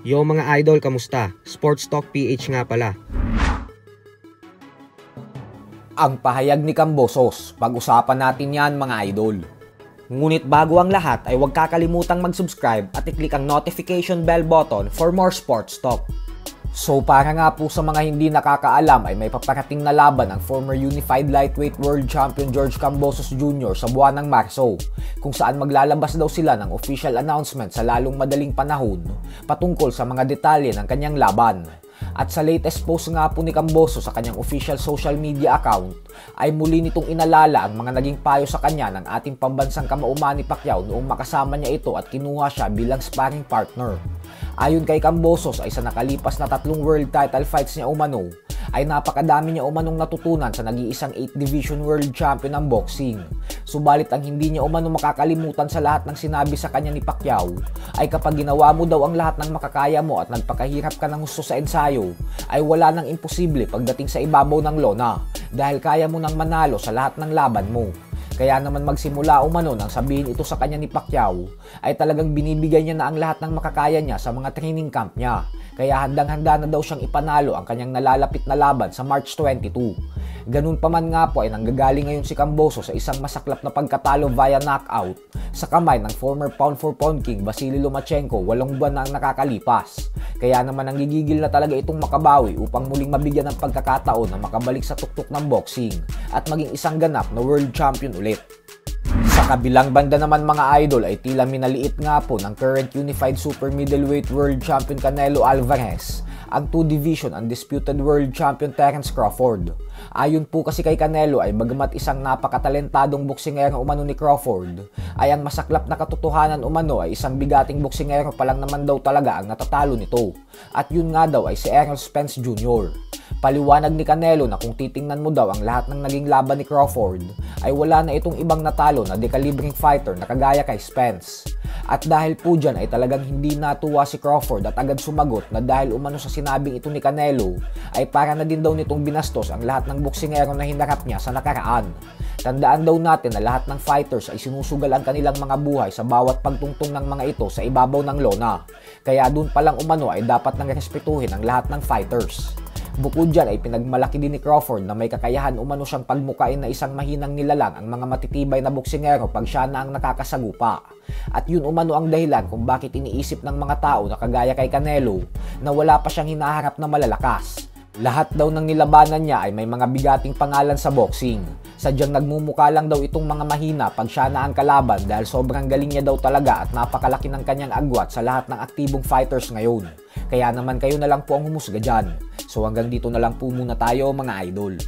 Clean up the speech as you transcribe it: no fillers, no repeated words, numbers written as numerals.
Yo mga idol, kamusta? Sports Talk PH nga pala. Ang pahayag ni Cambosos, pag-usapan natin yan mga idol. Ngunit bago ang lahat ay huwag kakalimutang mag-subscribe at i-click ang notification bell button for more sports talk. So para nga po sa mga hindi nakakaalam ay may paparating na laban ang former Unified Lightweight World Champion George Cambosos Jr. sa buwan ng Marso, kung saan maglalabas daw sila ng official announcement sa lalong madaling panahon patungkol sa mga detalye ng kanyang laban. At sa latest post nga po ni Cambosos sa kanyang official social media account ay muli nitong inalala ang mga naging payo sa kanya ng ating pambansang kamao Manny Pacquiao noong makasama niya ito at kinuha siya bilang sparring partner. Ayon kay Cambosos ay sa nakalipas na 3 world title fights niya umano ay napakadami niya umanong natutunan sa nag-iisang 8 division world champion ng boxing. Subalit ang hindi niya umano makakalimutan sa lahat ng sinabi sa kanya ni Pacquiao ay kapag ginawa mo daw ang lahat ng makakaya mo at nagpakahirap ka ng gusto sa ensayo ay wala nang imposible pagdating sa ibabaw ng lona dahil kaya mo nang manalo sa lahat ng laban mo. Kaya naman magsimula umano nang sabihin ito sa kanya ni Pacquiao ay talagang binibigay niya na ang lahat ng makakaya niya sa mga training camp niya. Kaya handang-handa na daw siyang ipanalo ang kanyang nalalapit na laban sa March 22. Ganun pa man nga po ay nanggagaling ngayon si Cambosos sa isang masaklap na pagkatalo via knockout sa kamay ng former pound for pound king Vasily Lomachenko 8 buwan na ang nakakalipas. Kaya naman nanggigigil na talaga itong makabawi upang muling mabigyan ng pagkakataon na makabalik sa tuktok ng boxing at maging isang ganap na world champion ulit. Sa kabilang banda naman mga idol ay tila minaliit nga po ng current Unified Super Middleweight World Champion Canelo Alvarez ang 2 division undisputed world champion Terence Crawford. Ayon po kasi kay Canelo ay bagamat isang napakatalentadong boksingero umano ni Crawford, ay ang masaklap na katotohanan umano ay isang bigating boksingero pa lang naman daw talaga ang natatalo nito. At yun nga daw ay si Errol Spence Jr. Paliwanag ni Canelo na kung titingnan mo daw ang lahat ng naging laban ni Crawford ay wala na itong ibang natalo na dekalibring fighter na kagaya kay Spence. At dahil po dyan ay talagang hindi natuwa si Crawford at agad sumagot na dahil umano sa sinabing ito ni Canelo ay para na din daw nitong binastos ang lahat ng boksingero na hinarap niya sa nakaraan. Tandaan daw natin na lahat ng fighters ay sinusugal ang kanilang mga buhay sa bawat pagtungtong ng mga ito sa ibabaw ng lona. Kaya dun palang umano ay dapat nang respetuhin ang lahat ng fighters. Bukod dyan ay pinagmalaki din ni Crawford na may kakayahan umano siyang pagmukain na isang mahinang nilalang ang mga matitibay na boksingero pag siya na ang nakakasagupa. At yun umano ang dahilan kung bakit iniisip ng mga tao na kagaya kay Canelo na wala pa siyang hinaharap na malalakas. Lahat daw ng nilabanan niya ay may mga bigating pangalan sa boxing. Sadyang nagmumuka lang daw itong mga mahina pag siya na ang kalaban dahil sobrang galing niya daw talaga at napakalaki ng kanyang agwat sa lahat ng aktibong fighters ngayon. Kaya naman kayo na lang po ang humusga dyan. So hanggang dito na lang po muna tayo mga idol.